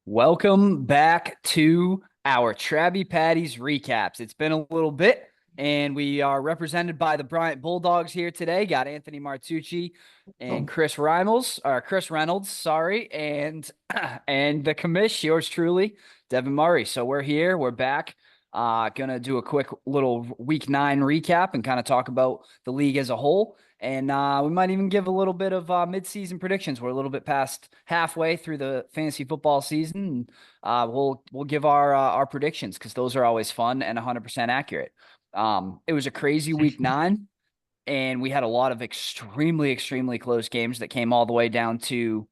Welcome back to our Trabbie Patties recaps. It's been a little bit, and we are represented by the Bryant Bulldogs here today. Got Anthony Martucci and Chris Reynolds, sorry, and and the commish, yours truly, Devon Murray. So we're here, we're back. Gonna do a quick little week 9 recap and kind of talk about the league as a whole. And we might even give a little bit of mid-season predictions. We're a little bit past halfway through the fantasy football season. And, we'll give our predictions because those are always fun and 100% accurate. It was a crazy week 9, and we had a lot of extremely close games that came all the way down to,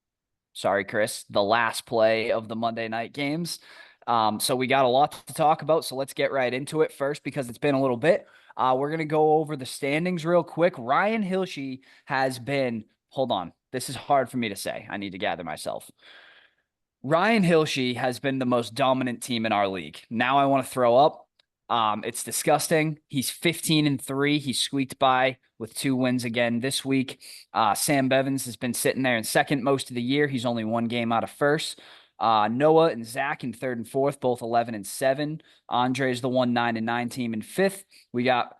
sorry, Chris, the last play of the Monday night games. So we got a lot to talk about. So let's get right into it first because it's been a little bit. We're going to go over the standings real quick. Ryan Hilsche has been, hold on, this is hard for me to say. I need to gather myself. Ryan Hilsche has been the most dominant team in our league. Now I want to throw up. It's disgusting. He's 15-3. He squeaked by with 2 wins again this week. Sam Bevins has been sitting there in second most of the year. He's only 1 game out of first. Noah and Zach in third and fourth, both 11-7. Andre's the 9-9 team in fifth. We got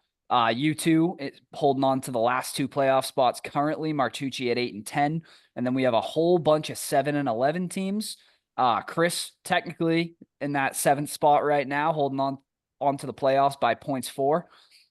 you two holding on to the last 2 playoff spots currently. Martucci at 8-10, and then we have a whole bunch of 7-11 teams. Chris technically in that 7th spot right now, holding on to the playoffs by points 4.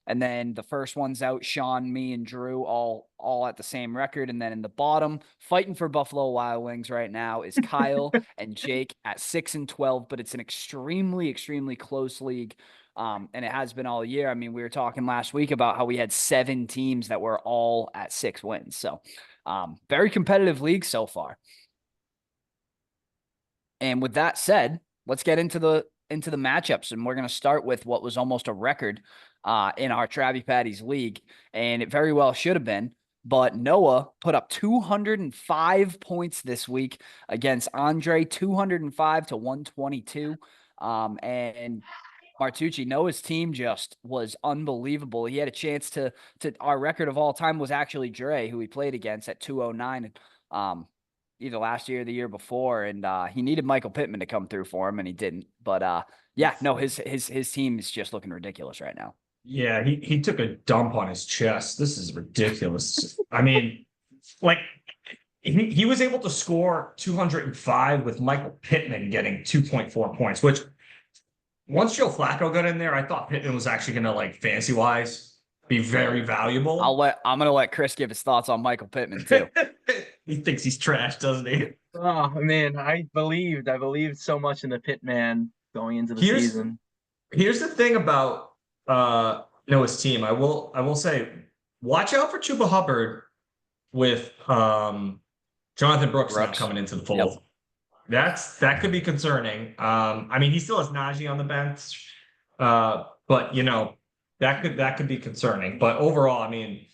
And then the first one's out, Sean, me, and Drew all at the same record. And then in the bottom, fighting for Buffalo Wild Wings right now is Kyle and Jake at 6-12. But it's an extremely close league. And it has been all year. I mean, we were talking last week about how we had 7 teams that were all at 6 wins. So very competitive league so far. And with that said, let's get into the matchups. And we're going to start with what was almost a record in our Trabbie Patties league, and it very well should have been. But Noah put up 205 points this week against Andre, 205 to 122. And Martucci, Noah's team just was unbelievable. He had a chance to our record of all time was actually Dre, who he played against at 209. Either last year or the year before, and he needed Michael Pittman to come through for him, and he didn't. But yeah, no, his team is just looking ridiculous right now. Yeah, he took a dump on his chest. This is ridiculous. I mean, like he was able to score 205 with Michael Pittman getting 2.4 points, which once Joe Flacco got in there, I thought Pittman was actually gonna, like, fantasy wise be very valuable. I'm gonna let Chris give his thoughts on Michael Pittman too. He thinks he's trash, doesn't he? Oh man, I believed so much in the Pittman going into the season. Here's the thing about Noah's team. I will say, watch out for Chuba Hubbard with Jonathan Brooks now coming into the fold. Yep. That could be concerning. I mean, he still has Najee on the bench, but you know, that could be concerning. But overall, I mean,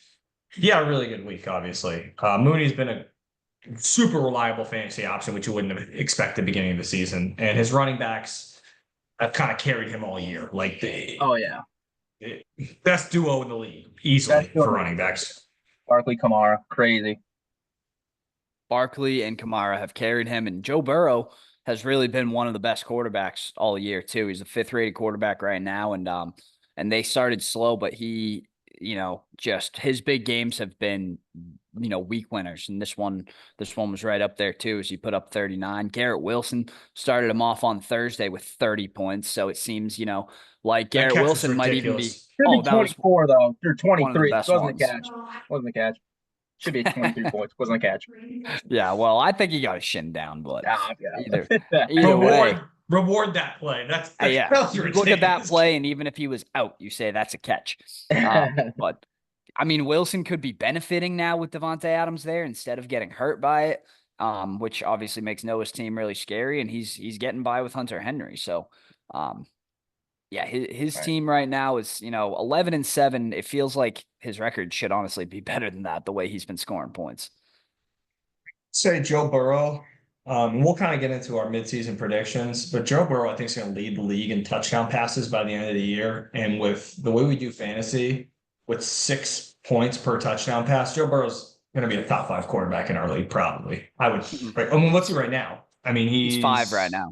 he had a really good week. Obviously, Mooney's been a super reliable fantasy option, which you wouldn't have expected at the beginning of the season, and his running backs have kind of carried him all year. Like best duo in the league easily for running backs. Barkley, Kamara, crazy. Barkley and Kamara have carried him, and Joe Burrow has really been one of the best quarterbacks all year too. He's the 5th-rated quarterback right now, and they started slow, but he, you know, just his big games have been, you know, week winners. And this one was right up there too, as he put up 39. Garrett Wilson started him off on Thursday with 30 points. So it seems, you know, like Garrett Wilson might even be. Should be 24 though. Or 23. Wasn't a catch. Should be 23 points. Wasn't a catch. Yeah, well, I think he got his shin down, but either way. Reward that play. That's yeah. Look at that play, and even if he was out, you say that's a catch. But I mean, Wilson could be benefiting now with Devontae Adams there instead of getting hurt by it, which obviously makes Noah's team really scary, and he's getting by with Hunter Henry. So, yeah, his team right now is, you know, 11-7. It feels like his record should honestly be better than that, the way he's been scoring points. Say Joe Burrow. We'll kind of get into our midseason predictions, but Joe Burrow, I think, is going to lead the league in touchdown passes by the end of the year. And with the way we do fantasy, with 6 points per touchdown pass, Joe Burrow's going to be a top 5 quarterback in our league, probably. I mean, let's see right now. I mean, He's 5 right now.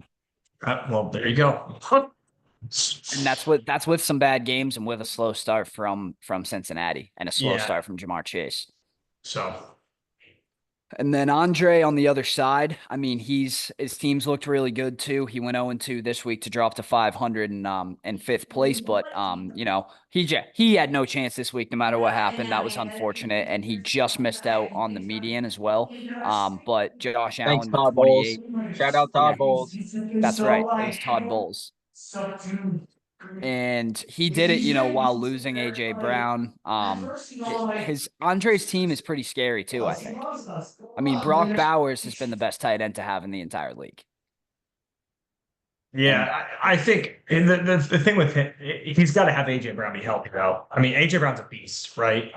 Well, there you go. And that's with some bad games and with a slow start from Cincinnati and a slow start from Jamar Chase. So. And then Andre on the other side, I mean, his teams looked really good too. He went 0-2 this week to drop to 500 and fifth place, but he had no chance this week no matter what happened. That was unfortunate, and he just missed out on the median as well. But Josh Thanks, Allen with Todd Bowles. 28. Shout out Todd Bowles. That's right. It was Todd Bowles. And he did it, while losing AJ Brown. His Andre's team is pretty scary too, I think. I mean, Brock Bowers has been the best tight end to have in the entire league. Yeah, I think the thing with him, he's got to have AJ Brown be healthy though. I mean, AJ Brown's a beast, right?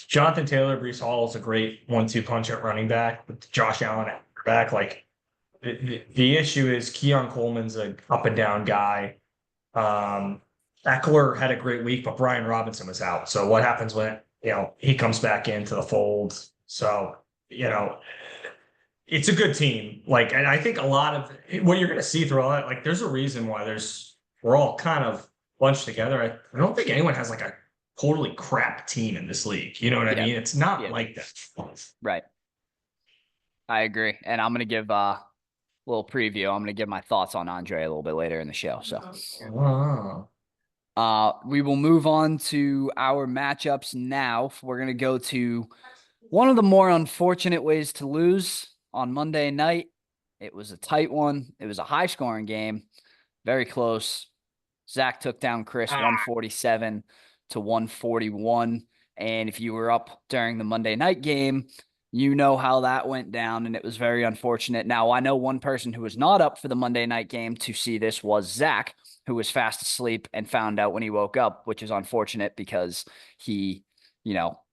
Jonathan Taylor, Breece Hall is a great 1-2 punch at running back with Josh Allen at quarterback. Like the issue is Keon Coleman's a up and down guy. Eckler had a great week, but Brian Robinson was out. So what happens when he comes back into the fold? So it's a good team. Like, and I think a lot of what you're going to see through all that, like, there's a reason why we're all kind of bunched together. I don't think anyone has like a totally crap team in this league. You know what I mean? It's not like that. Right. I agree. And I'm going to give little preview. I'm going to give my thoughts on Andre a little bit later in the show. So, we will move on to our matchups now. We're going to go to one of the more unfortunate ways to lose on Monday night. It was a tight one. It was a high scoring game. Very close. Zach took down Chris 147 to 141. And if you were up during the Monday night game, you know how that went down, and it was very unfortunate. Now, I know one person who was not up for the Monday night game to see this was Zach, who was fast asleep and found out when he woke up, which is unfortunate because he,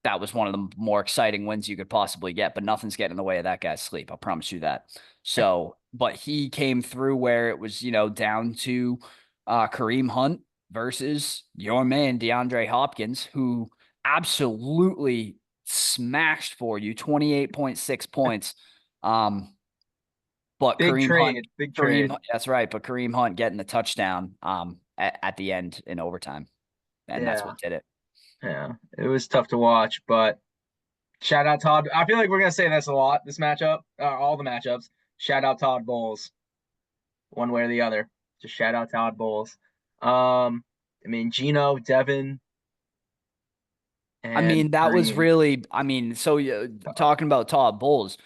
that was one of the more exciting wins you could possibly get, but nothing's getting in the way of that guy's sleep. I'll promise you that. So, but he came through where it was, down to Kareem Hunt versus your man, DeAndre Hopkins, who absolutely smashed for you 28.6 points. But big Kareem trade. That's right. But Kareem Hunt getting the touchdown at the end in overtime. And that's what did it. Yeah, it was tough to watch, but shout out Todd. I feel like we're gonna say this a lot. This matchup, all the matchups. Shout out Todd Bowles, one way or the other. Just shout out Todd Bowles. I mean Gino, Devon. I mean, that was really. I mean, so talking about Todd Bowles,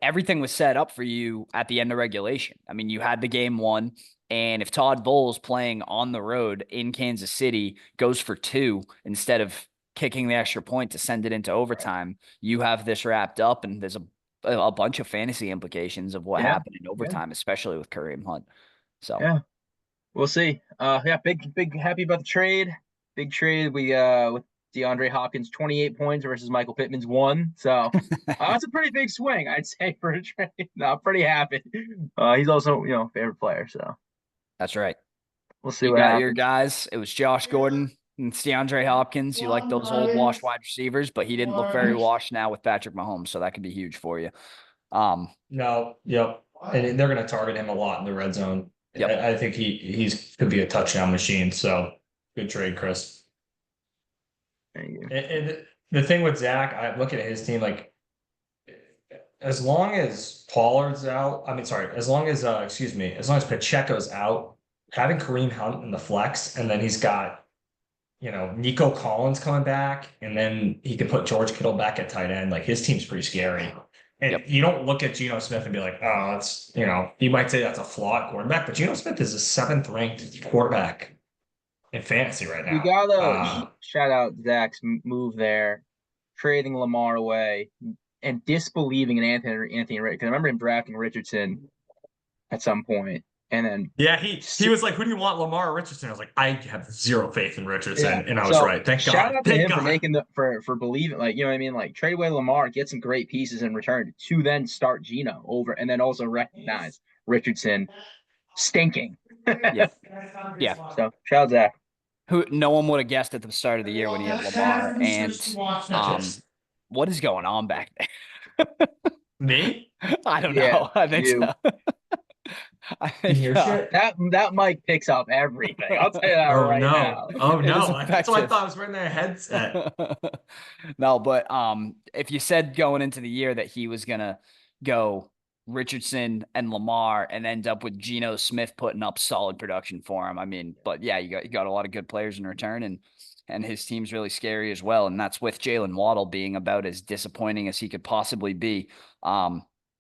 everything was set up for you at the end of regulation. I mean, you had the game won. And if Todd Bowles playing on the road in Kansas City goes for 2 instead of kicking the extra point to send it into overtime, you have this wrapped up, and there's a bunch of fantasy implications of what happened in overtime, especially with Kareem Hunt. So yeah, we'll see. Big happy about the trade. Big trade. We with DeAndre Hopkins 28 points versus Michael Pittman's 1. So that's a pretty big swing, I'd say, for a trade. No, I'm pretty happy. He's also favorite player, so. That's right. We'll see what happens. Your guys, it was Josh Gordon and DeAndre Hopkins. You like those old washed wide receivers, but he didn't look very washed now with Patrick Mahomes, so that could be huge for you. No, yep. And they're going to target him a lot in the red zone. Yep. I think he's could be a touchdown machine. So good trade, Chris. Thank you. And the thing with Zach, I'm looking at his team, like, as long as Pollard's out, as long as Pacheco's out, having Kareem Hunt in the flex, and then he's got, Nico Collins coming back, and then he could put George Kittle back at tight end. Like, his team's pretty scary. And you don't look at Geno Smith and be like, oh, that's, you might say that's a flawed quarterback, but Geno Smith is a 7th ranked quarterback in fantasy right now. You gotta shout out Zach's move there, trading Lamar away and disbelieving in Anthony Richardson. I remember him drafting Richardson at some point, and then he was like, "Who do you want, Lamar or Richardson?" I was like, "I have zero faith in Richardson," and I was right. Thank God. Shout out to him for making for believing, like, you know what I mean, like, trade away Lamar, get some great pieces in return to then start Geno over, and then also recognize Richardson stinking. Yeah. So shout out Zach. Who no one would have guessed at the start of the year when he had Lamar, and what is going on back there? Me? I don't Yeah, know. I think you. so. I You think hear shit? That mic picks up everything. I'll tell you that Oh right no. now. Oh it is no. That's what I effective. thought I was wearing their headset. No, but if you said going into the year that he was gonna go Richardson and Lamar and end up with Geno Smith putting up solid production for him, I mean, but yeah, you got a lot of good players in return, and his team's really scary as well, and that's with Jalen Waddle being about as disappointing as he could possibly be.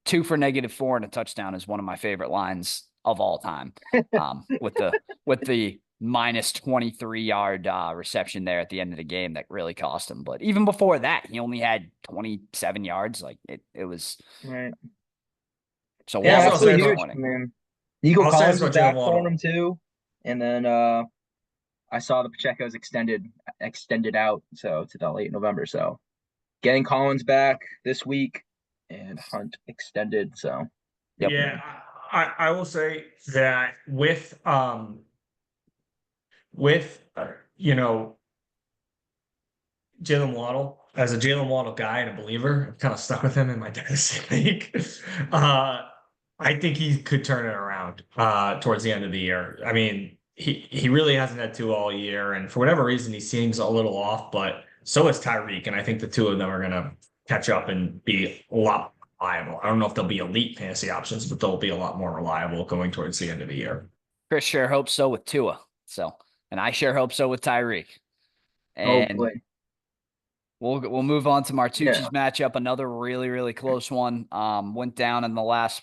2 for -4 and a touchdown is one of my favorite lines of all time. With the minus 23-yard reception there at the end of the game that really cost him. But even before that, he only had 27 yards. Like it was Right. so Yeah, Also, Waddle's that's I'll really say huge. disappointing. Man. Nico I'll say this Collins is about Jalen back for Waddle. him too. And then I saw the Pacheco's extended out to the late November. So getting Collins back this week and Hunt extended. So Yep. Yeah, I will say that you know, Jalen Waddle, as a Jalen Waddle guy and a believer, I'm kind of stuck with him in my dynasty league. I think he could turn it around towards the end of the year. I mean, he really hasn't had two all year, and for whatever reason, he seems a little off. But so is Tyreek, and I think the two of them are going to catch up and be a lot more reliable. I don't know if they'll be elite fantasy options, but they'll be a lot more reliable going towards the end of the year. Chris sure hopes so with Tua. So, and I sure hope so with Tyreek. And hopefully. we'll move on to Yeah. Martucci's matchup. Another really, really close one. Went down in the last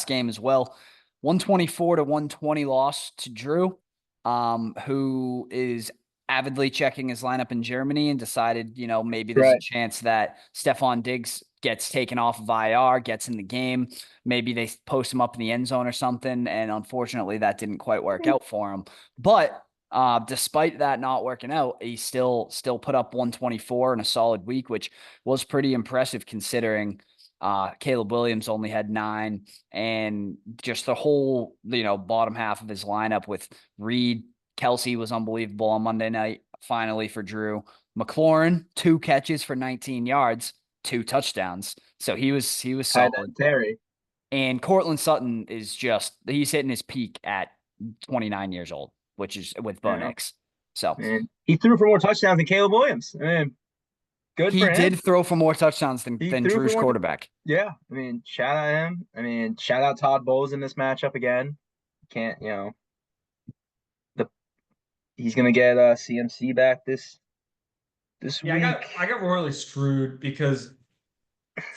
game as well. 124 to 120 loss to Drew, who is avidly checking his lineup in Germany and decided, maybe there's a chance that Stephon Diggs gets taken off of IR, gets in the game. Maybe they post him up in the end zone or something. And unfortunately, that didn't quite work out for him. But despite that not working out, he still put up 124 in a solid week, which was pretty impressive considering Caleb Williams only had 9, and just the whole, bottom half of his lineup with Reed, Kelsey was unbelievable on Monday night, finally for Drew. McLaurin, 2 catches for 19 yards, 2 touchdowns. So he was solid. Terry. And Cortland Sutton he's hitting his peak at 29 years old, which is with Bo Nix. So man, he threw for more touchdowns than Caleb Williams. I mean, good for him. He did throw for more touchdowns than Drew's quarterback. Yeah. I mean, shout out him. I mean, shout out Todd Bowles in this matchup again. Can't, he's going to get CMC back this week. I got royally screwed because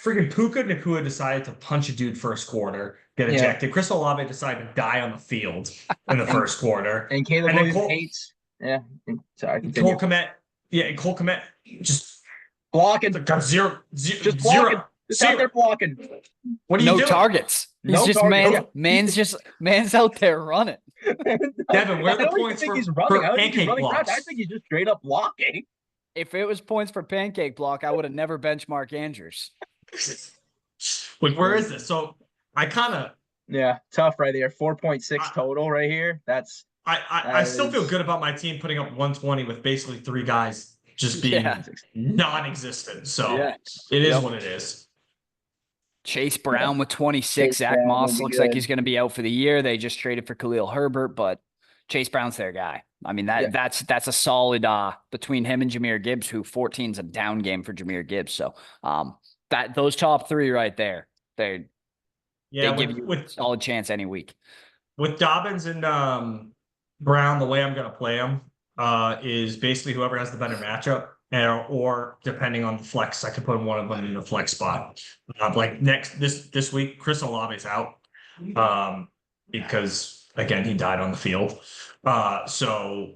freaking Puka Nacua decided to punch a dude first quarter, get ejected. Yeah. Chris Olave decided to die on the field in the first quarter. And Caleb Williams hates. Yeah. Sorry. Cole Kmet. Yeah, and Cole Kmet just blocking. Got zero. Just blocking. Just out there blocking. What are you doing? No targets. He's just man's out there running. Devon, where are the points for pancake blocks? I think he's just straight up blocking. If it was points for pancake block, I would have never benched Mark Andrews. Wait, where is this? So I kind of tough right there. 4.6 total right here. That's I still feel good about my team putting up 120 with basically 3 guys just being non-existent. So it is what it is. Chase Brown with 26. Zach Moss looks like he's going to be out for the year. They just traded for Khalil Herbert, but Chase Brown's their guy. I mean, that's a solid between him and Jahmyr Gibbs, who 14's a down game for Jahmyr Gibbs. So those top 3 right there, they give you a solid chance any week. With Dobbins and Brown, the way I'm going to play them is basically whoever has the better matchup, or depending on the flex, I could put one of them in the flex spot. Like this week, Chris Olave's out because again he died on the field. So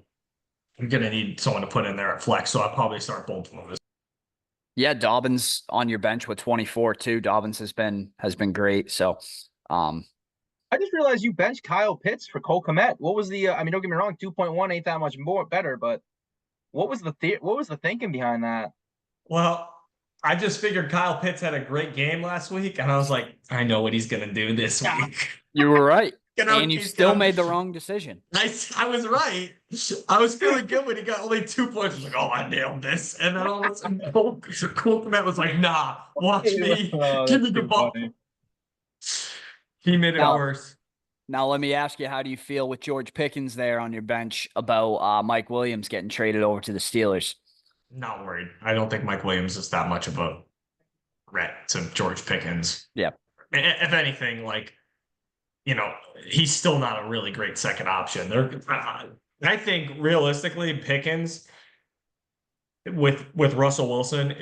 I'm gonna need someone to put in there at flex. So I'll probably start both of them. Yeah, Dobbins on your bench with 24 too. Dobbins has been great. So I just realized you benched Kyle Pitts for Cole Kmet. What was the? I mean, don't get me wrong, 2.1 ain't that much more better, but what was the thinking behind that? Well, I just figured Kyle Pitts had a great game last week, and I was like, I know what he's gonna do this week. You were right. And you still made the wrong decision. I was right. I was feeling good when he got only 2 points. I was like, oh, I nailed this. And then all of a sudden, Cool was like, nah, watch me. Give me the ball. Funny. He made it worse. Now, let me ask you, how do you feel with George Pickens there on your bench about Mike Williams getting traded over to the Steelers? Not worried. I don't think Mike Williams is that much of a threat to George Pickens. Yeah. If anything, like, he's still not a really great second option. I think realistically, Pickens with Russell Wilson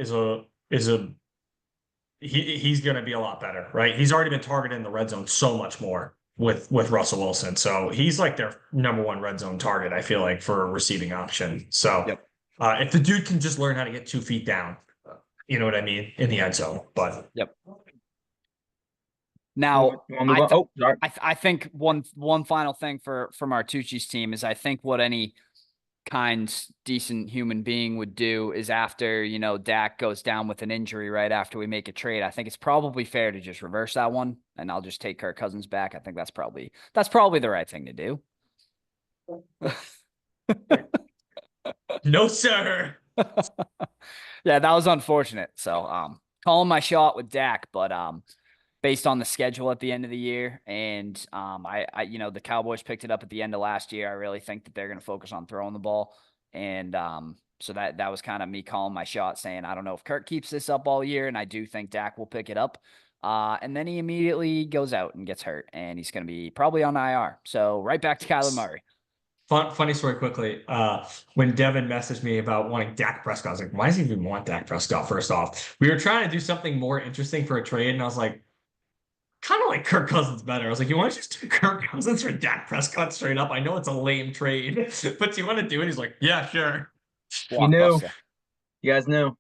he's going to be a lot better, right? He's already been targeted in the red zone so much more with Russell Wilson. So he's like their number one red zone target, I feel like, for a receiving option. So if the dude can just learn how to get 2 feet down, you know what I mean, in the end zone. But now, I think one final thing for Martucci's team is I think what any kind, decent human being would do is after, Dak goes down with an injury right after we make a trade, I think it's probably fair to just reverse that one, and I'll just take Kirk Cousins back. I think that's probably the right thing to do. No, sir. Yeah, that was unfortunate. So, calling my shot with Dak, but based on the schedule at the end of the year, and the Cowboys picked it up at the end of last year, I really think that they're going to focus on throwing the ball, and so that was kind of me calling my shot, saying I don't know if Kirk keeps this up all year, and I do think Dak will pick it up. And then he immediately goes out and gets hurt, and he's going to be probably on IR. So right back to Kyler Murray. Funny story quickly. When Devon messaged me about wanting Dak Prescott, I was like, why does he even want Dak Prescott? First off, we were trying to do something more interesting for a trade, and I was like, kind of like Kirk Cousins better. I was like, you want to just do Kirk Cousins for Dak Prescott straight up? I know it's a lame trade, but do you want to do it? He's like, yeah, sure. You knew. You guys knew.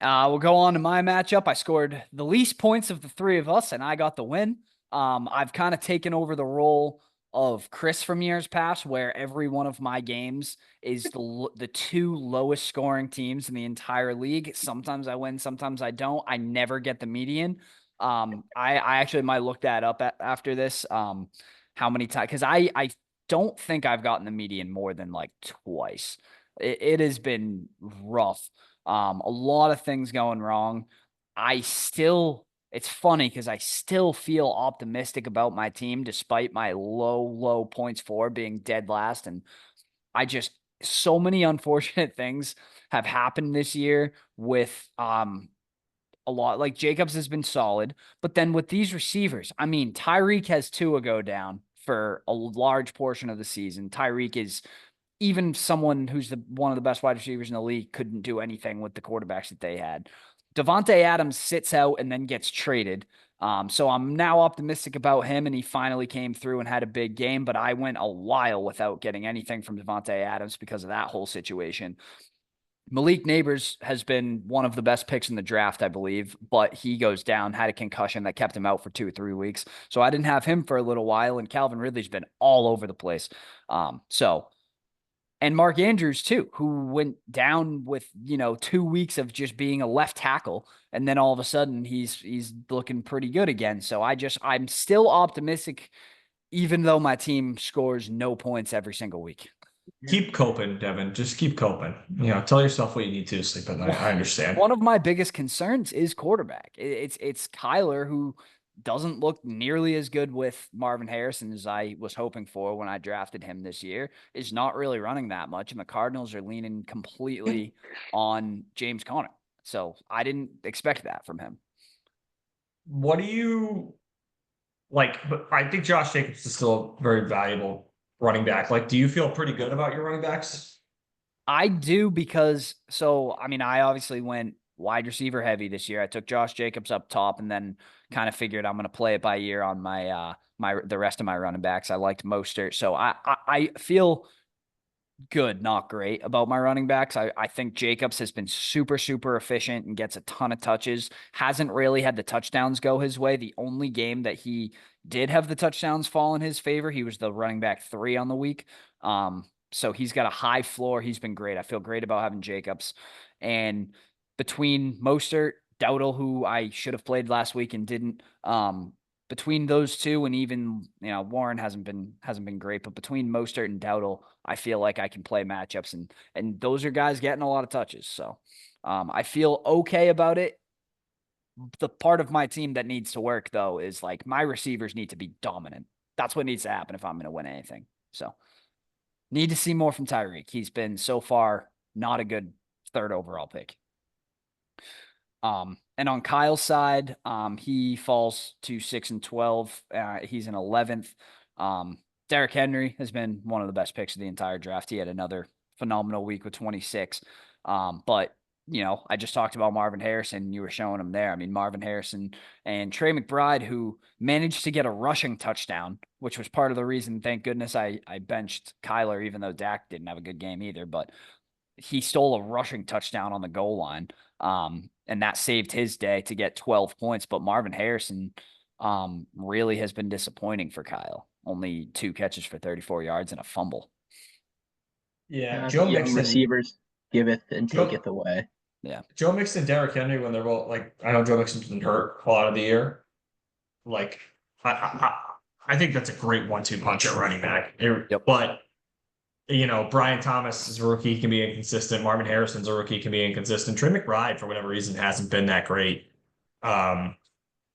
We'll go on to my matchup. I scored the least points of the three of us, and I got the win. I've kind of taken over the role of Chris from years past, where every one of my games is the 2 lowest scoring teams in the entire league. Sometimes I win, sometimes I don't. I never get the median. I actually might look that up after this. How many times? Because I don't think I've gotten the median more than like twice. It has been rough. A lot of things going wrong. It's funny because I still feel optimistic about my team despite my low points for being dead last. And so many unfortunate things have happened this year with a lot. Like Jacobs has been solid, but then with these receivers, I mean, Tyreek has Tua go down for a large portion of the season. Tyreek is even someone who's one of the best wide receivers in the league couldn't do anything with the quarterbacks that they had. Devontae Adams sits out and then gets traded. So I'm now optimistic about him, and he finally came through and had a big game, but I went a while without getting anything from Devontae Adams because of that whole situation. Malik Neighbors has been one of the best picks in the draft, I believe, but he goes down, had a concussion that kept him out for 2 or 3 weeks. So I didn't have him for a little while, and Calvin Ridley's been all over the place. And Mark Andrews, too, who went down with, 2 weeks of just being a left tackle. And then all of a sudden he's looking pretty good again. So I'm still optimistic, even though my team scores no points every single week. Keep coping, Devon. Just keep coping. Tell yourself what you need to sleep at night. I understand. One of my biggest concerns is quarterback. It's Kyler, who doesn't look nearly as good with Marvin Harrison as I was hoping for when I drafted him this year, is not really running that much. And the Cardinals are leaning completely on James Conner. So I didn't expect that from him. What do you like? But I think Josh Jacobs is still a very valuable running back. Like, do you feel pretty good about your running backs? I do because, I obviously went wide receiver heavy this year. I took Josh Jacobs up top and then kind of figured I'm going to play it by ear on the rest of my running backs. I liked Mostert. So I feel good, not great about my running backs. I think Jacobs has been super, super efficient and gets a ton of touches. Hasn't really had the touchdowns go his way. The only game that he did have the touchdowns fall in his favor, he was the running back 3 on the week. So he's got a high floor. He's been great. I feel great about having Jacobs. And between Mostert, Dowdle, who I should have played last week and didn't, between those two, and even Warren hasn't been great, but between Mostert and Dowdle, I feel like I can play matchups, and those are guys getting a lot of touches. So I feel okay about it. The part of my team that needs to work though is like my receivers need to be dominant. That's what needs to happen if I'm going to win anything. So need to see more from Tyreek. He's been so far not a good third overall pick. And on Kyle's side, he falls to 6-12. He's in 11th. Derrick Henry has been one of the best picks of the entire draft. He had another phenomenal week with 26. But I just talked about Marvin Harrison. You were showing him there. I mean, Marvin Harrison and Trey McBride, who managed to get a rushing touchdown, which was part of the reason, thank goodness, I benched Kyler, even though Dak didn't have a good game either. But he stole a rushing touchdown on the goal line. And that saved his day to get 12 points. But Marvin Harrison really has been disappointing for Kyle. Only 2 catches for 34 yards and a fumble. Yeah, Joe Mixon. Receivers giveth and taketh away. Yeah. Joe Mixon, Derrick Henry, when they're both like, I know Joe Mixon's been hurt a lot of the year. Like, I think that's a great 1-2 punch at running back. Yep. But, Brian Thomas is a rookie, can be inconsistent. Marvin Harrison's a rookie, can be inconsistent. Trey McBride, for whatever reason, hasn't been that great. And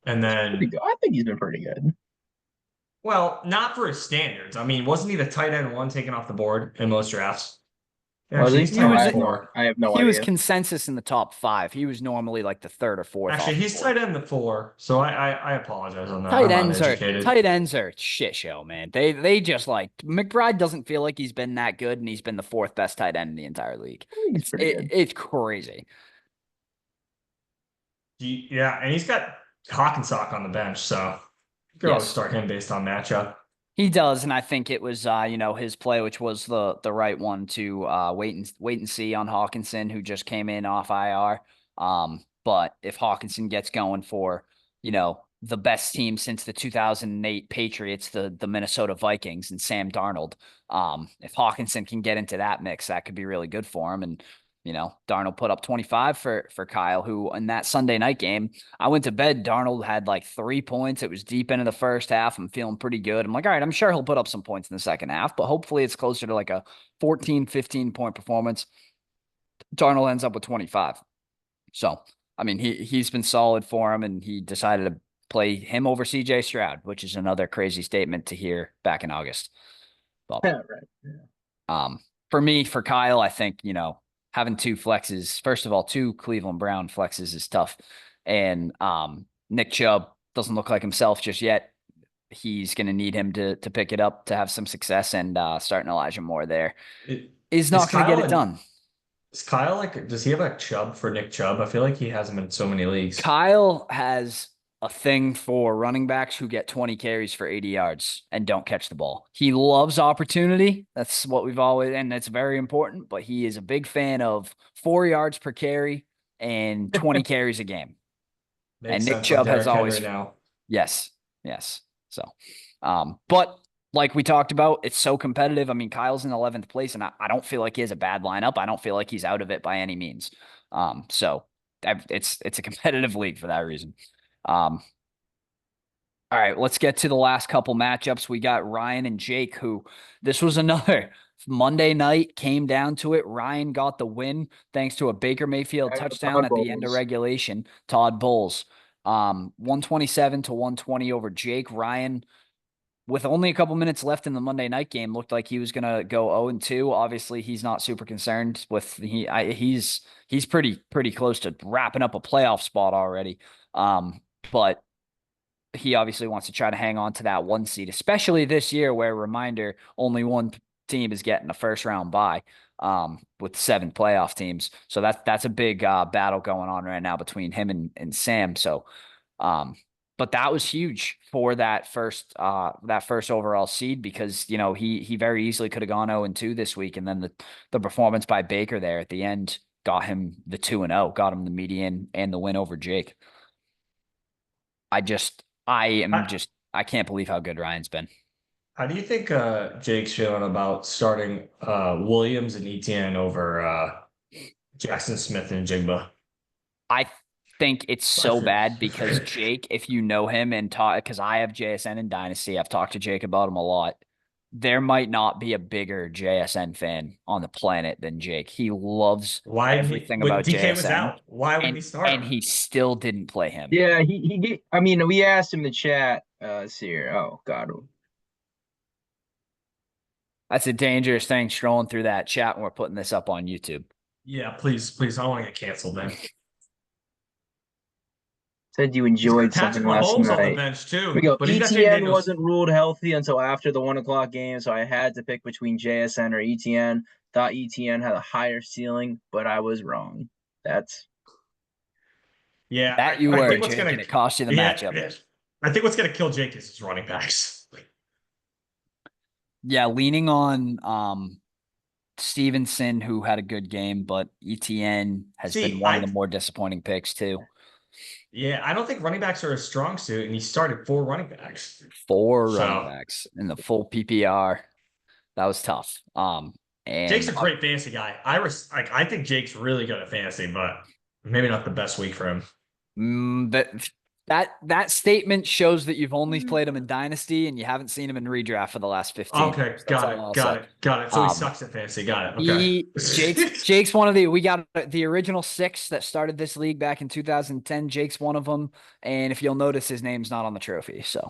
then I think he's been pretty good. Well, not for his standards. I mean, wasn't he the tight end 1 taken off the board in most drafts? Actually, he's I have no idea. He was consensus in the top 5. He was normally like the 3rd or 4th. Actually, he's tight end the 4. So I apologize on that. Tight ends are shit show, man. They just like McBride doesn't feel like he's been that good, and he's been the 4th best tight end in the entire league. It's crazy. Yeah, and he's got Hawkinsock on the bench, so you could always start him based on matchup. He does, and I think it was his play, which was the right one to wait and see on Hawkinson, who just came in off IR. But if Hawkinson gets going for the best team since the 2008 Patriots, the Minnesota Vikings, and Sam Darnold, if Hawkinson can get into that mix, that could be really good for him. And Darnold put up 25 for Kyle, who in that Sunday night game, I went to bed. Darnold had like 3 points. It was deep into the first half. I'm feeling pretty good. I'm like, all right, I'm sure he'll put up some points in the second half, but hopefully it's closer to like a 14, 15 point performance. Darnold ends up with 25. So, I mean, he's been solid for him, and he decided to play him over CJ Stroud, which is another crazy statement to hear back in August. But, right. Yeah. For me, for Kyle, I think, having 2 flexes, first of all, 2 Cleveland Brown flexes is tough. And Nick Chubb doesn't look like himself just yet. He's going to need him to pick it up to have some success, and starting Elijah Moore there is not going to get it done. Is Kyle does he have a Chubb for Nick Chubb? I feel like he has him in so many leagues. Kyle has a thing for running backs who get 20 carries for 80 yards and don't catch the ball. He loves opportunity. That's what we've always, and that's very important, but he is a big fan of 4 yards per carry and 20 carries a game. And Nick Chubb has always, yes. So, but like we talked about, it's so competitive. I mean, Kyle's in 11th place, and I don't feel like he has a bad lineup. I don't feel like he's out of it by any means. So it's a competitive league for that reason. All right, let's get to the last couple matchups. We got Ryan and Jake, who this was another Monday night, came down to it. Ryan got the win thanks to a Baker Mayfield touchdown at the end of regulation. Todd Bowles, 127-120 over Jake. Ryan, with only a couple minutes left in the Monday night game, looked like he was going to go 0-2. Obviously, he's not super concerned with he's pretty close to wrapping up a playoff spot already. But he obviously wants to try to hang on to that 1 seed, especially this year where, reminder, only 1 team is getting a first round bye with 7 playoff teams. So that's a big battle going on right now between him and Sam. So, but that was huge for that first overall seed, because, he very easily could have gone 0-2 this week. And then the performance by Baker there at the end got him the 2-0, got him the median and the win over Jake. I can't believe how good Ryan's been. How do you think Jake's feeling about starting Williams and Etienne over Jackson Smith and Jigba? I think it's so bad because Jake, if you know him and talk, because I have JSN in Dynasty, I've talked to Jake about him a lot. There might not be a bigger JSN fan on the planet than Jake. He loves Why didn't he, everything when about DK was JSN, out? Why wouldn't and he start him? he still didn't play him. Yeah, I mean, we asked him in the chat. Let's see here. Oh God. That's a dangerous thing scrolling through that chat when we're putting this up on YouTube. Yeah, please, please. I don't want to get canceled then. Said you enjoyed Patrick something last Mahomes on the night. bench too. We go. But he's got Jay ETN Daniels. wasn't ruled healthy until after the 1 o'clock game, so I had to pick between JSN or ETN. Thought ETN had a higher ceiling, but I was wrong. That's Yeah, That you I were, think what's Jake, gonna and it cost you the matchup. yeah. I think what's gonna kill Jake is his running backs. Yeah, leaning on Stevenson, who had a good game, but ETN has been See, one of the more disappointing picks too. Yeah, I don't think running backs are a strong suit, and he started 4 running backs. Four So running backs in the full PPR. That was tough. And Jake's a great fantasy guy. I think Jake's really good at fantasy, but maybe not the best week for him. that statement shows that you've only played him in Dynasty and you haven't seen him in redraft for the last 15 Okay, years. That's all I'll say. got it. So he sucks at fantasy. Got it. Okay. Jake's one of we got the original 6 that started this league back in 2010. Jake's one of them. And if you'll notice, his name's not on the trophy. So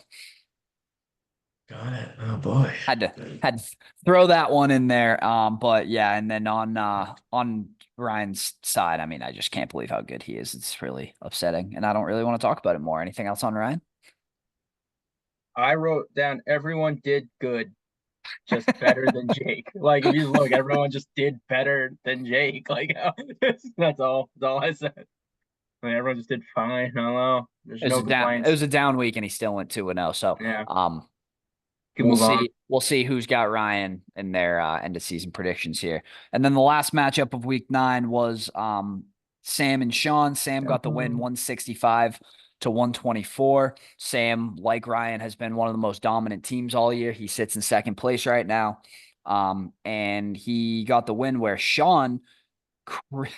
got it. Oh boy. had to throw that one in there. But yeah, and then on Ryan's side, I mean, I just can't believe how good he is. It's really upsetting, and I don't really want to talk about it more. Anything else on Ryan? I wrote down everyone did good, just better than Jake. Like if you look, everyone just did better than Jake. Like that's all. That's all I said. Like, everyone just did fine. I don't know. There's no complaints. It was a down week, and he still went 2-0. So yeah. We'll see who's got Ryan in their end of season predictions here. And then the last matchup of week 9 was Sam and Sean. Sam got the win 165 to 124. Sam, like Ryan, has been one of the most dominant teams all year. He sits in second place right now. And he got the win where Sean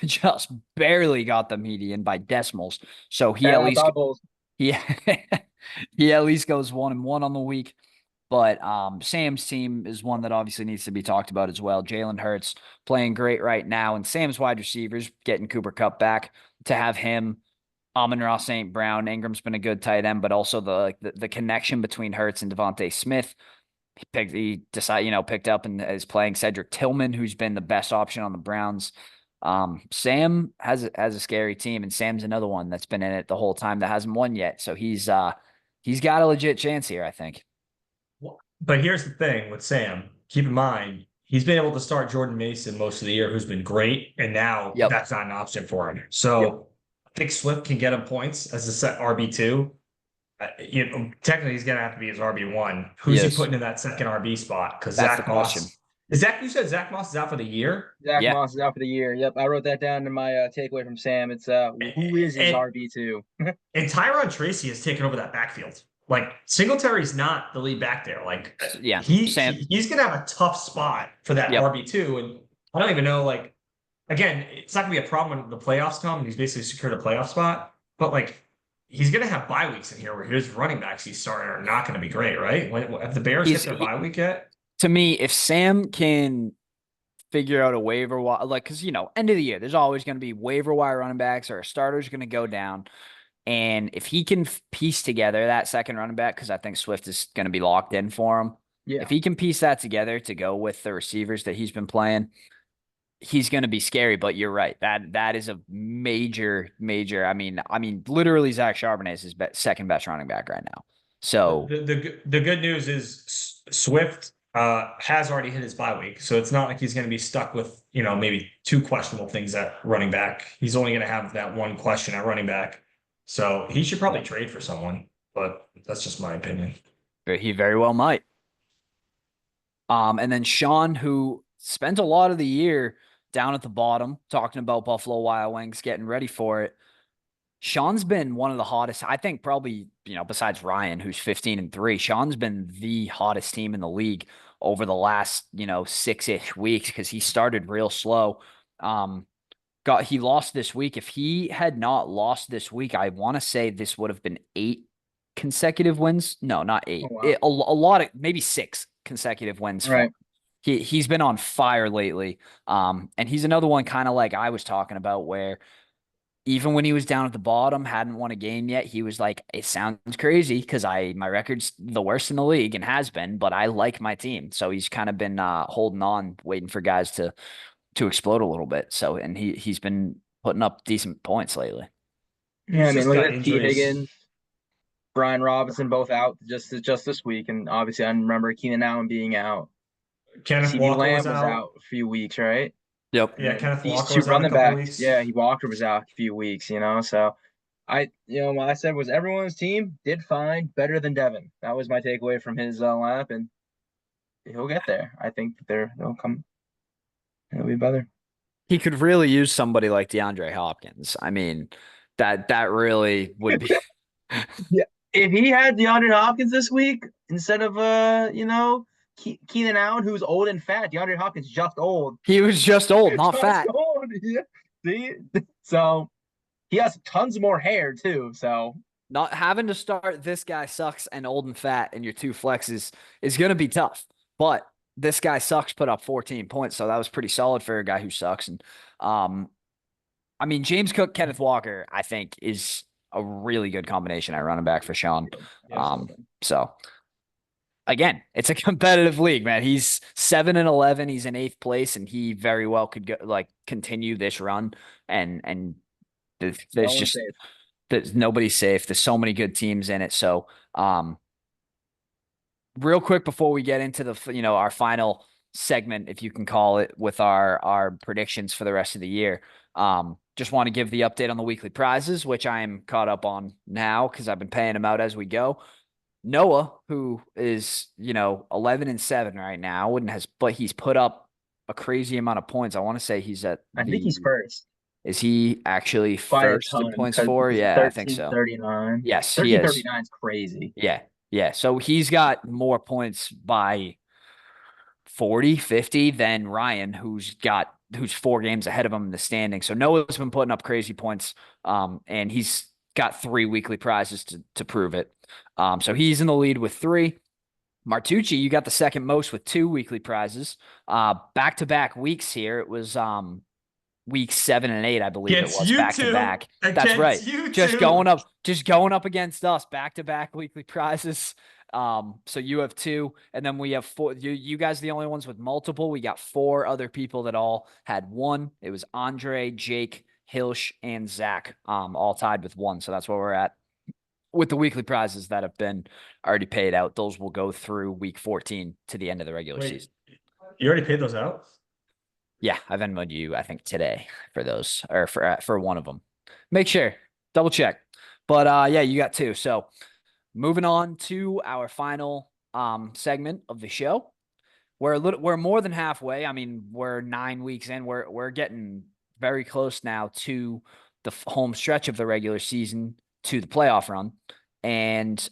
just barely got the median by decimals. So he at least he at least goes 1-1 on the week. But Sam's team is one that obviously needs to be talked about as well. Jalen Hurts playing great right now, and Sam's wide receivers getting Cooper Kupp back. To have him, Amon-Ra St. Brown, Ingram's been a good tight end, but also the connection between Hurts and Devontae Smith. He picked up and is playing Cedric Tillman, who's been the best option on the Browns. Sam has a scary team, and Sam's another one that's been in it the whole time that hasn't won yet. So he's got a legit chance here, I think. But here's the thing with Sam. Keep in mind, he's been able to start Jordan Mason most of the year, who's been great, and now that's not an option for him. So I think Swift can get him points as a set RB2. Technically, he's going to have to be his RB1. Who's he putting in that second RB spot? Because Zach Moss. You said Zach Moss is out for the year? Zach Moss is out for the year. Yep. I wrote that down in my takeaway from Sam. It's who is his RB2? And Tyron Tracy has taken over that backfield. Like Singletary's not the lead back there. Like he's gonna have a tough spot for that RB2. And I don't even know, like, again, it's not gonna be a problem when the playoffs come and he's basically secured a playoff spot, but like he's gonna have bye weeks in here where his running backs he's starting are not gonna be great, right? If the Bears get their bye week yet. To me, if Sam can figure out a waiver wire, like, because end of the year, there's always gonna be waiver wire running backs or a starter's gonna go down. And if he can piece together that second running back, because I think Swift is going to be locked in for him. Yeah. If he can piece that together to go with the receivers that he's been playing, he's going to be scary. But you're right. That is a major. I mean, literally Zach Charbonnet is his second best running back right now. So the good news is Swift has already hit his bye week, so it's not like he's going to be stuck with maybe 2 questionable things at running back. He's only going to have that 1 question at running back. So he should probably trade for someone, but that's just my opinion. He very well might. And then Sean, who spent a lot of the year down at the bottom talking about Buffalo Wild Wings, getting ready for it. Sean's been one of the hottest, I think probably, besides Ryan, who's 15-3, Sean's been the hottest team in the league over the last, 6-ish weeks because he started real slow. he lost this week. If he had not lost this week, I want to say this would have been 8 consecutive wins. No, not 8. Oh, wow. A lot of maybe 6 consecutive wins. Right. He's been on fire lately. And he's another one kind of like I was talking about, where even when he was down at the bottom, hadn't won a game yet, he was like, it sounds crazy because my record's the worst in the league and has been, but I like my team. So he's kind of been holding on, waiting for guys to explode a little bit. So, and he's been putting up decent points lately. Yeah, I mean, look got at T. injuries. Higgins, Brian Robinson, both out just this week, and obviously I remember Keenan Allen being out. Kenneth CeeDee Walker Lamb was was out. out a few weeks, right? Yep. Yeah, Kenneth These Walker two was out a running couple backs. weeks. Yeah, Walker was out a few weeks, So what I said was everyone's team did fine, better than Devon. That was my takeaway from his lap, and he'll get there. I think that they'll come. It'll be better. He could really use somebody like DeAndre Hopkins. I mean, that really would be. Yeah, if he had DeAndre Hopkins this week instead of Keenan Allen, who's old and fat, DeAndre Hopkins just old. He was just old, not Just fat. old. Yeah. See, so he has tons more hair too. So Not having to start this guy sucks and old and fat and your 2 flexes is going to be tough. But this guy sucks put up 14 points, so that was pretty solid for a guy who sucks. And I mean, James Cook, Kenneth Walker, I think is a really good combination at running back for Sean. So again, it's a competitive league, man. He's 7-11. He's in 8th place, and he very well could go continue this run. And there's just safe. There's nobody's safe. There's so many good teams in it. So real quick before we get into the our final segment, if you can call it, with our predictions for the rest of the year. Just want to give the update on the weekly prizes, which I am caught up on now because I've been paying them out as we go. Noah, who is 11-7 right now, but he's put up a crazy amount of points. I want to say he's at. I think he's first. Is he actually By first in points for? Yeah, I think so. 1339. Yes, he is. 1339 is crazy. Yeah. So he's got more points by 40, 50 than Ryan, who's 4 games ahead of him in the standing. So Noah's been putting up crazy points, and he's got 3 weekly prizes to prove it. So he's in the lead with 3. Martucci, you got the second most with 2 weekly prizes. Back-to-back weeks here. It was week 7 and 8, I believe it was, back-to-back. That's right. Just going up against us, back-to-back weekly prizes. So you have 2, and then we have 4. You guys are the only ones with multiple. We got 4 other people that all had 1. It was Andre, Jake, Hilsch, and Zach, all tied with 1. So that's where we're at with the weekly prizes that have been already paid out. Those will go through week 14 to the end of the regular season. You already paid those out? Yeah, I've Venmoed you, I think, today for those, or for one of them. Make sure, double check. But yeah, you got 2. So moving on to our final segment of the show. We're more than halfway. I mean, we're 9 weeks in. We're getting very close now to the home stretch of the regular season, to the playoff run, and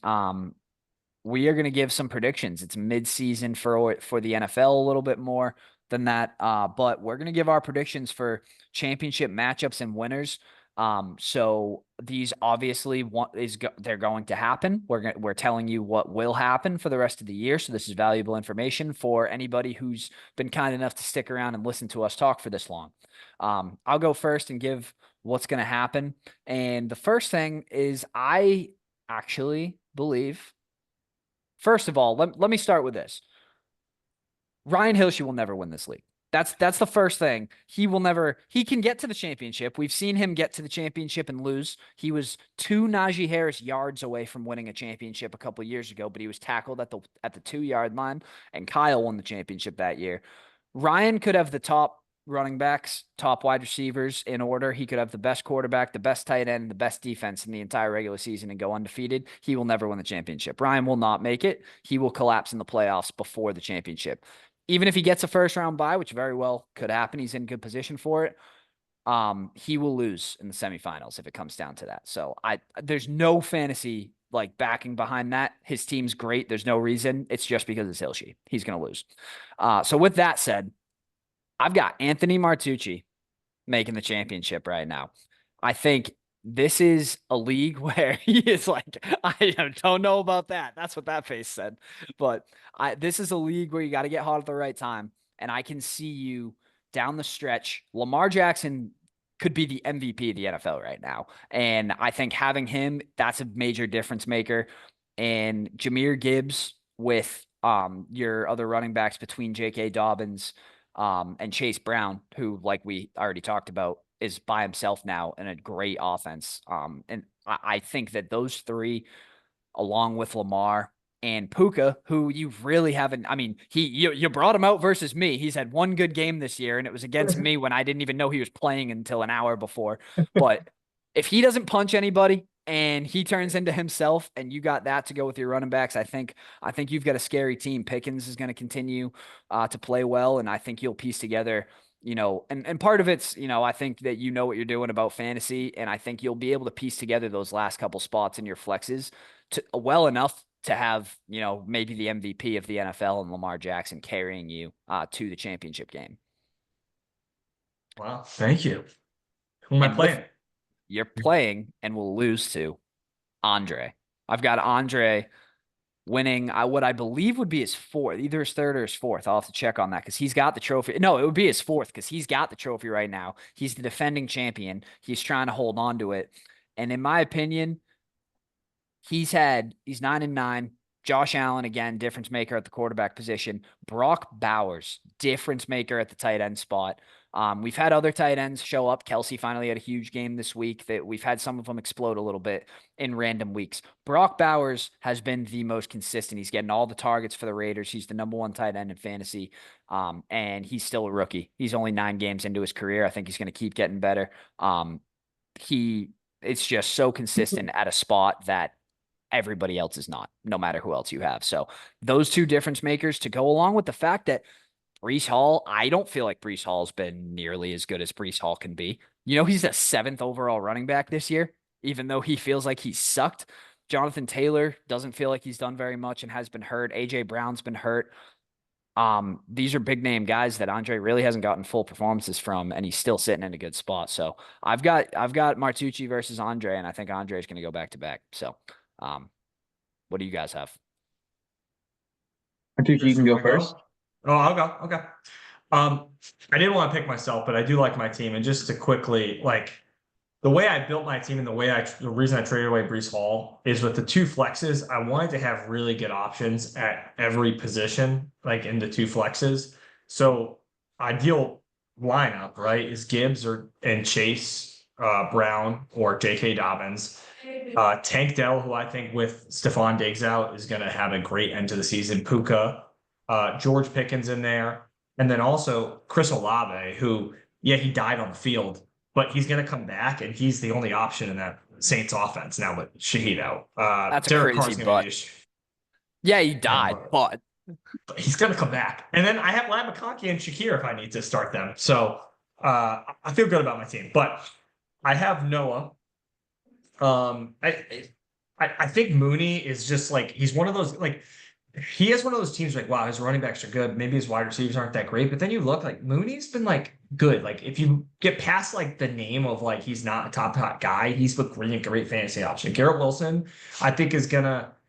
we are going to give some predictions. It's mid-season for the NFL a little bit more than that, but we're going to give our predictions for championship matchups and winners. So these obviously they're going to happen. We're telling you what will happen for the rest of the year. So this is valuable information for anybody who's been kind enough to stick around and listen to us talk for this long. I'll go first and give what's going to happen. And the first thing is, I actually believe, first of all, let me start with this. Ryan Hilsch will never win this league. That's the first thing. He can get to the championship. We've seen him get to the championship and lose. He was 2 Najee Harris yards away from winning a championship a couple of years ago, but he was tackled at the 2-yard line, and Kyle won the championship that year. Ryan could have the top running backs, top wide receivers in order. He could have the best quarterback, the best tight end, the best defense in the entire regular season and go undefeated. He will never win the championship. Ryan will not make it. He will collapse in the playoffs before the championship. Even if he gets a first-round bye, which very well could happen, he's in good position for it, he will lose in the semifinals if it comes down to that. So there's no fantasy backing behind that. His team's great. There's no reason. It's just because it's Hilshi. He's going to lose. So with that said, I've got Anthony Martucci making the championship right now. I think this is a league where he is like, I don't know about that. That's what that face said. But this is a league where you got to get hot at the right time. And I can see you down the stretch. Lamar Jackson could be the MVP of the NFL right now. And I think having him, that's a major difference maker. And Jahmyr Gibbs with your other running backs between J.K. Dobbins and Chase Brown, who, like we already talked about, is by himself now in a great offense. And I think that those three, along with Lamar and Puka, who you really haven't, I mean, you brought him out versus me. He's had one good game this year, and it was against me when I didn't even know he was playing until an hour before. But if he doesn't punch anybody and he turns into himself, and you got that to go with your running backs, I think you've got a scary team. Pickens is going to continue to play well, and I think you'll piece together, and part of it's, I think that you know what you're doing about fantasy, and I think you'll be able to piece together those last couple spots in your flexes well enough to have, maybe the MVP of the NFL and Lamar Jackson carrying you to the championship game. Wow, thank you. Who am I playing? You're playing and will lose to Andre. I've got Andre winning what I believe would be his fourth, either his third or his fourth. I'll have to check on that because he's got the trophy. No, it would be his fourth because he's got the trophy right now. He's the defending champion. He's trying to hold on to it. And in my opinion, he's 9-9. Josh Allen, again, difference maker at the quarterback position. Brock Bowers, difference maker at the tight end spot. We've had other tight ends show up. Kelsey finally had a huge game this week that we've had some of them explode a little bit in random weeks. Brock Bowers has been the most consistent. He's getting all the targets for the Raiders. He's the number one tight end in fantasy. And he's still a rookie. He's only 9 games into his career. I think he's going to keep getting better. It's just so consistent at a spot that everybody else is not, no matter who else you have. So those two difference makers to go along with the fact that Breece Hall, I don't feel like Breece Hall's been nearly as good as Breece Hall can be. He's the 7th overall running back this year, even though he feels like he sucked. Jonathan Taylor doesn't feel like he's done very much and has been hurt. A.J. Brown's been hurt. These are big name guys that Andre really hasn't gotten full performances from, and he's still sitting in a good spot. So I've got Martucci versus Andre, and I think Andre's going to go back to back. So what do you guys have? Martucci, you can go first. Oh, I'll go. Okay. I didn't want to pick myself, but I do like my team. And just to quickly, the way I built my team and the reason I traded away Breece Hall is with the 2 flexes, I wanted to have really good options at every position, in the 2 flexes. So ideal lineup, right, is Gibbs and Chase Brown or J.K. Dobbins. Tank Dell, who I think with Stephon Diggs out is going to have a great end to the season. Puka. George Pickens in there, and then also Chris Olave, who, he died on the field, but he's going to come back, and he's the only option in that Saints offense now with Shaheed out. That's Derek a crazy butt. He died, but he's going to come back. And then I have Lad McConkey and Shakir if I need to start them. So I feel good about my team, but I have Noah. I think Mooney is just he's one of those he has one of those teams wow, his running backs are good. Maybe his wide receivers aren't that great, but then you look Mooney's been good. If you get past the name of he's not a top guy, he's a great fantasy option. Garrett Wilson, I think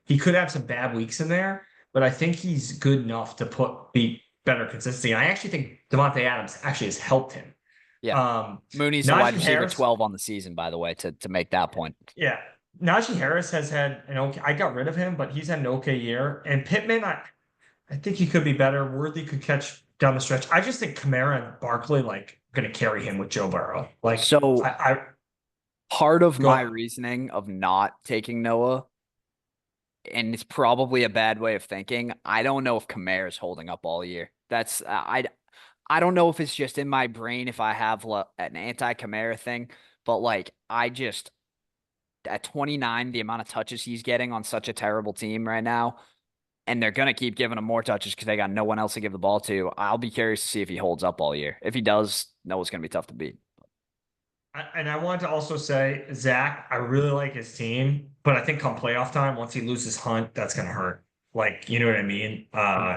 he could have some bad weeks in there, but I think he's good enough to be better consistency. And I actually think Devontae Adams actually has helped him. Yeah. Mooney's the wide receiver 12 on the season, by the way, to make that point. Yeah. Najee Harris has had I got rid of him, but he's had an okay year. And Pittman, I think he could be better. Worthy could catch down the stretch. I just think Kamara and Barkley going to carry him with Joe Burrow. Part of my reasoning of not taking Noah, and it's probably a bad way of thinking, I don't know if Kamara is holding up all year. That's I don't know if it's just in my brain if I have an anti-Kamara thing, but at 29, the amount of touches he's getting on such a terrible team right now, and they're going to keep giving him more touches because they got no one else to give the ball to. I'll be curious to see if he holds up all year. If he does, Noah's going to be tough to beat. And I want to also say, Zach, I really like his team, but I think come playoff time, once he loses Hunt, that's going to hurt. You know what I mean?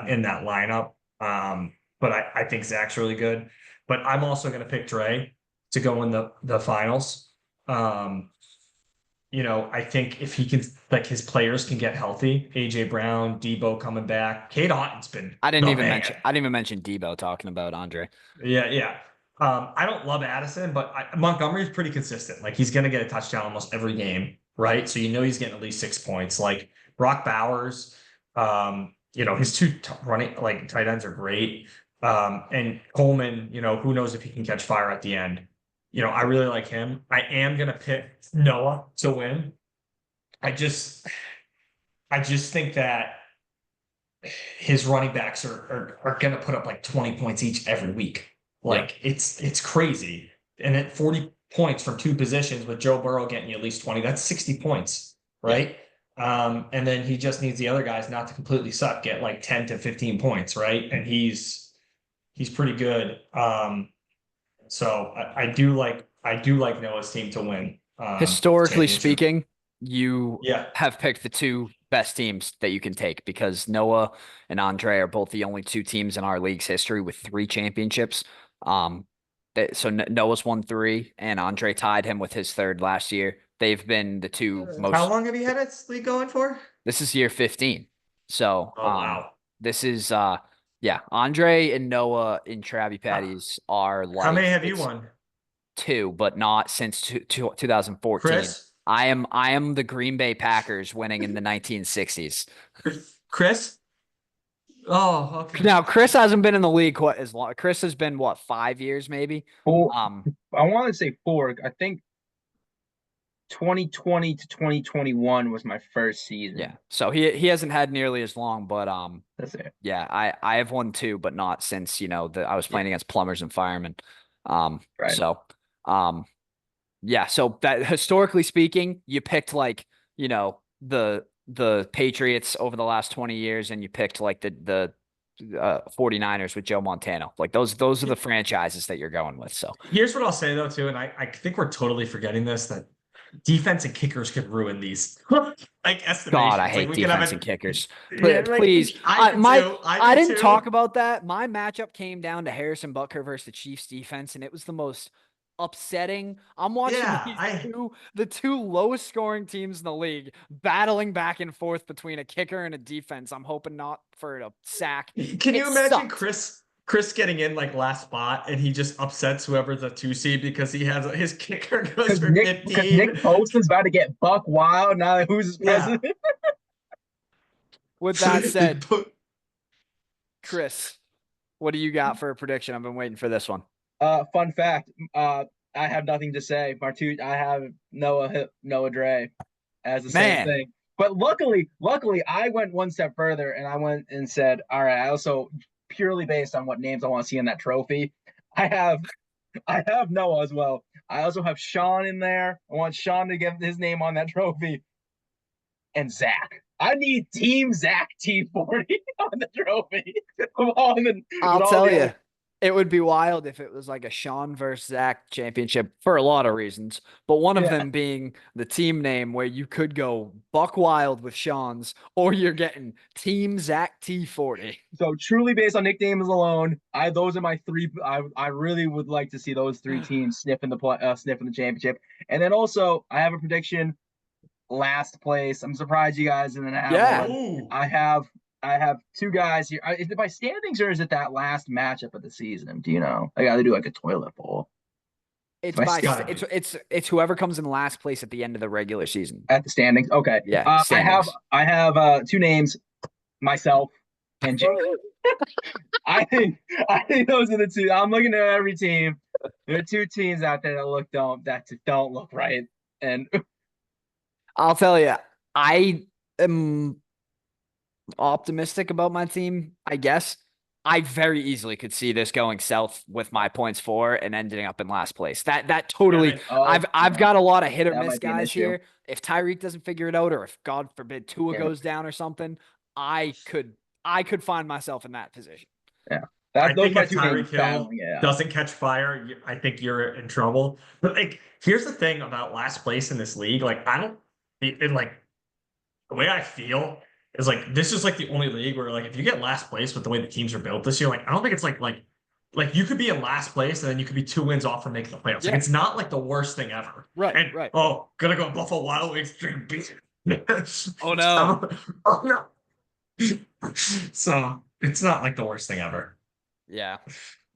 In that lineup. But I think Zach's really good. But I'm also going to pick Dre. to go in the finals. I think if he can, like, his players can get healthy, AJ Brown, Debo coming back, Cade Otton's been I didn't the even man. mention. I didn't even mention Debo talking about Andre. Yeah. I don't love Addison, but Montgomery's pretty consistent. Like, he's gonna get a touchdown almost every game, right? So he's getting at least 6 points. Like Brock Bowers, his two running like tight ends are great. And Coleman, who knows if he can catch fire at the end. I really like him. I am gonna pick Noah to win. I just think that his running backs are gonna put up like 20 points each every week. Like, it's crazy. And at 40 points from two positions with Joe Burrow getting you at least 20, that's 60 points, right? And then he just needs the other guys not to completely suck, get like 10 to 15 points, right? And he's pretty good. So I do like Noah's team to win. Historically speaking, you Yeah. have picked the two best teams that you can take, because Noah and Andre are both the only two teams in our league's history with 3 championships. So Noah's won 3, and Andre tied him with his 3rd last year. They've been the two most. How long have you had this league going for? This is year 15. So, wow. This is Andre and Noah in Trabbie Patties are like. How many have you won? 2, but not since 2014. Chris? I am the Green Bay Packers winning in the 1960s. Chris? Oh, okay. Now, Chris hasn't been in the league quite as long. Chris has been, what, 5 years maybe? 4. I want to say 4. I think 2020 to 2021 was my first season. Yeah. So he hasn't had nearly as long, but that's it. Yeah, I have won 2, but not since, I was playing against plumbers and firemen. Right. So yeah, so that, historically speaking, you picked like, the Patriots over the last 20 years, and you picked like the 49ers with Joe Montana. Like those are the franchises that you're going with. So here's what I'll say though too, and I think we're totally forgetting this, that defense and kickers could ruin these. Like estimations. God, I hate like defense and kickers. Yeah, Please, I didn't talk about that. My matchup came down to Harrison Butker versus the Chiefs defense, and it was the most upsetting. I'm watching the two lowest scoring teams in the league battling back and forth between a kicker and a defense. I'm hoping not for a sack. Can you imagine Chris getting in like last spot, and he just upsets whoever the 2 seed because he has his kicker goes for 15. Because Nick Bosa's about to get buck wild now that who's his president. With that said, Chris, what do you got for a prediction? I've been waiting for this one. Fun fact. I have nothing to say. Martucci, I have Noah Dre as the same thing. But luckily, I went one step further, and I went and said, all right, I also, purely based on what names I want to see in that trophy, I have Noah as well. I also have Sean in there. I want Sean to get his name on that trophy. And Zach. I need Team Zach T40 on the trophy. I'll tell you, it would be wild if it was like a Sean versus Zach championship for a lot of reasons, but one of them being the team name, where you could go buck wild with Sean's, or you're getting Team Zach T40. So truly based on nicknames alone, those are my 3. I really would like to see those 3 teams sniffing the championship. And then also I have a prediction. Last place. I'm surprised you guys didn't have one. I have 2 guys here. Is it by standings, or is it that last matchup of the season? Do you know? I got to do like a toilet bowl. It's whoever comes in last place at the end of the regular season. At the standings. Okay. Yeah. Standings. I have 2 names, myself and Jake. I think those are the 2. I'm looking at every team. There are 2 teams out there that don't look right. And I'll tell you, I am optimistic about my team, I guess. I very easily could see this going south with my points for and ending up in last place. That totally. I've got a lot of hit or miss guys here. If Tyreek doesn't figure it out, or if God forbid Tua goes down or something, I could find myself in that position. Yeah. I think if Tyreek Hill doesn't catch fire, I think you're in trouble. But like, here's the thing about last place in this league. Like, the way I feel is like, this is like the only league where, like, if you get last place with the way the teams are built this year, like, I don't think it's like like you could be in last place and then you could be 2 wins off from making the playoffs. Yeah. Like it's not like the worst thing ever. Right, And right. oh, gonna go Buffalo Wild Wings drink beer. Oh no. Oh no. So it's not like the worst thing ever. Yeah,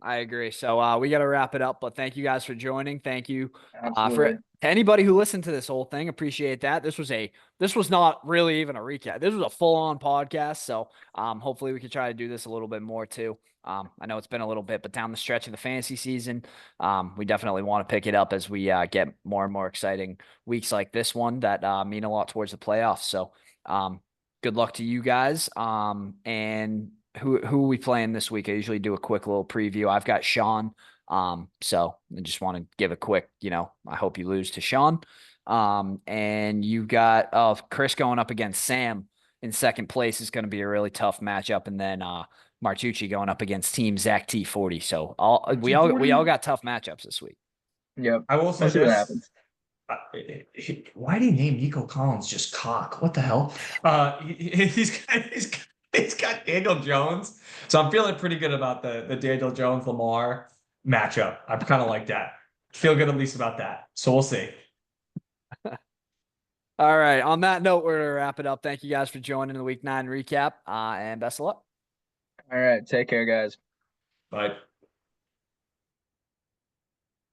I agree. So we got to wrap it up, but thank you guys for joining. Thank you Absolutely. to anybody who listened to this whole thing. Appreciate that. This was not really even a recap. This was a full-on podcast. So hopefully we can try to do this a little bit more too. I know it's been a little bit, but down the stretch of the fantasy season, we definitely want to pick it up as we get more and more exciting weeks like this one that mean a lot towards the playoffs. So good luck to you guys. And who are we playing this week? I usually do a quick little preview. I've got Sean. So I just want to give a quick, I hope you lose to Sean. And you got Chris going up against Sam in second place is going to be a really tough matchup. And then Martucci going up against Team Zach T40. So we all got tough matchups this week. Yep. I will say We'll see what this. happens. Why do you name Nico Collins just cock? What the hell? He's got Daniel Jones. So I'm feeling pretty good about the Daniel Jones Lamar matchup. I kind of like that. Feel good at least about that. So we'll see. All right. On that note, we're going to wrap it up. Thank you guys for joining the Week 9 recap, and best of luck. All right. Take care, guys. Bye.